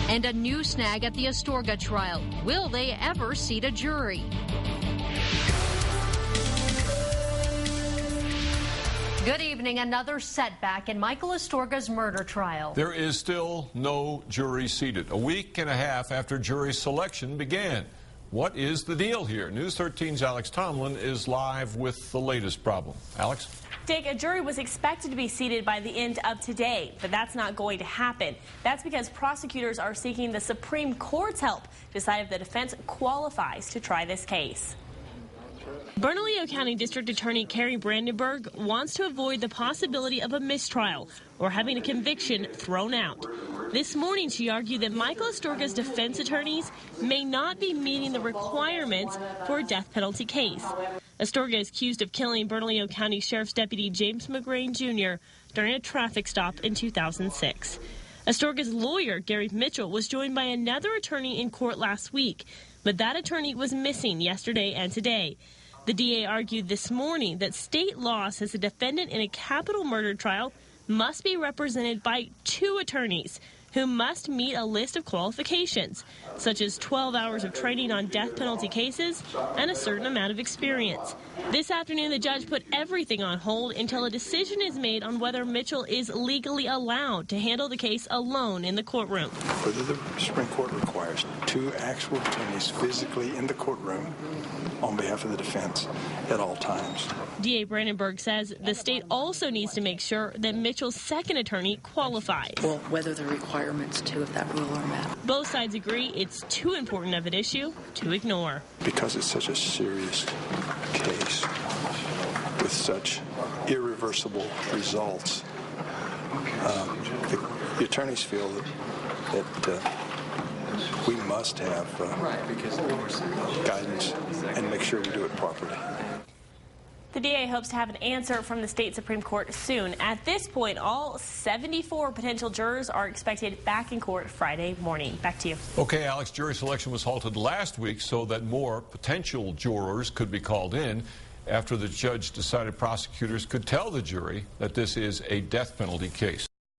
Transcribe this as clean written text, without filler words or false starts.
And a new snag at the Astorga trial. Will they ever seat a jury? Good evening. Another setback in Michael Astorga's murder trial. There is still no jury seated, a week and a half after jury selection began. What is the deal here? News 13's Alex Tomlin is live with the latest problem. Alex? Dick, a jury was expected to be seated by the end of today, but that's not going to happen. That's because prosecutors are seeking the Supreme Court's help to decide if the defense qualifies to try this case. Bernalillo County District Attorney Carrie Brandenburg wants to avoid the possibility of a mistrial or having a conviction thrown out. This morning, she argued that Michael Astorga's defense attorneys may not be meeting the requirements for a death penalty case. Astorga is accused of killing Bernalillo County Sheriff's Deputy James McGrain Jr. during a traffic stop in 2006. Astorga's lawyer, Gary Mitchell, was joined by another attorney in court last week, but that attorney was missing yesterday and today. The DA argued this morning that state law says a defendant in a capital murder trial must be represented by two attorneys who must meet a list of qualifications, such as 12 hours of training on death penalty cases and a certain amount of experience. This afternoon, the judge put everything on hold until a decision is made on whether Mitchell is legally allowed to handle the case alone in the courtroom. Whether the Supreme Court requires two actual attorneys physically in the courtroom on behalf of the defense at all times. DA Brandenburg says the state also needs to make sure that Mitchell's second attorney qualifies. Well, whether the requirements to if that rule are met. Both sides agree it's too important of an issue to ignore. Because it's such a serious case with such irreversible results, the attorneys feel that we must have guidance and make sure we do it properly. The DA hopes to have an answer from the state Supreme Court soon. At this point, all 74 potential jurors are expected back in court Friday morning. Back to you. Okay, Alex, jury selection was halted last week so that more potential jurors could be called in after the judge decided prosecutors could tell the jury that this is a death penalty case.